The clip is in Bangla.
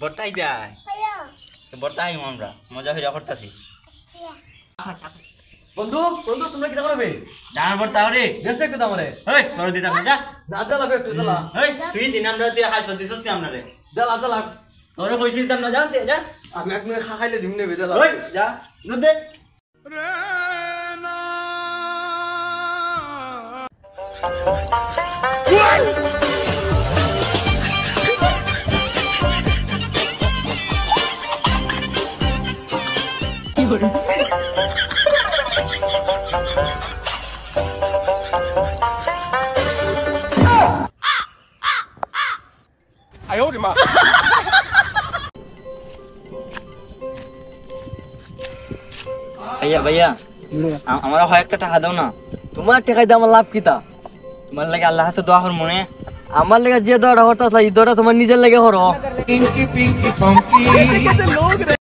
বর্তাই দেয় বর্তাই আমরা মজা হইরা করতেছি বন্ধু বন্ধু তোমরা কি করবে ডান বর্তা রে দেখতে একটু আমারে ওই তোর দিতাম যা না দালা একটু দালা ওই তুই দিন আমরা তুই খাইছ দিছস কি আমরা রে দালা দালা তোরে কইছি দিতাম না জানতে যা আমি এক মিনিট খাইলে দিম নেবে দালা ওই যা দুধ দে কি করে 哎呦我的妈ভাইয়া ভাইয়া আমরা হয় একটা টাকা দাও না তোমার টাকা দিয়ে আমার লাভ কিতা তোমার লাগে আল্লাহ কাছে দোয়া কর মনে আমার লাগে যে দৌড়া হঠাৎ এই দৌড়া তোমার নিজের লাগে হরো